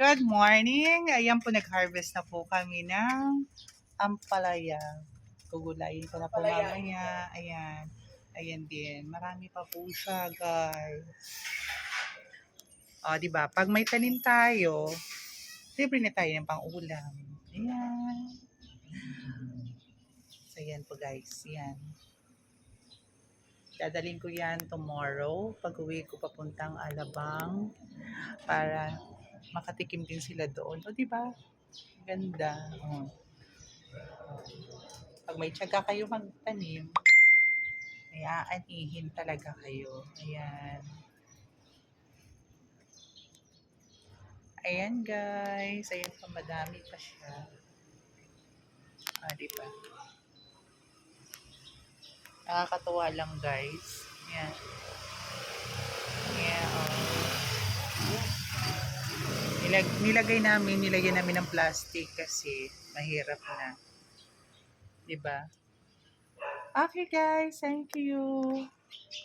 Good morning! Ayan po, nag-harvest na po kami ng ampalaya. Gugulayin ko na po mamaya. Ayan. Ayan din. Marami pa po siya, guys. O, diba? Pag may tanim tayo, libre na tayo ng pang-ulam. Ayan. So, ayan po, guys. Ayan. Dadalhin ko yan tomorrow. Pag-uwi ko papuntang Alabang para makatikim din sila doon. O, diba? Ganda. O. Pag may tiyaga kayo magtanim, ay aanihin talaga kayo. Ayan. Ayan, guys. Ayan pa, madami pa siya. Diba? Nakakatuwa lang, guys. Ayan. Ayan, nilagyan namin ng plastic kasi mahirap na. Diba? Okay, guys. Thank you.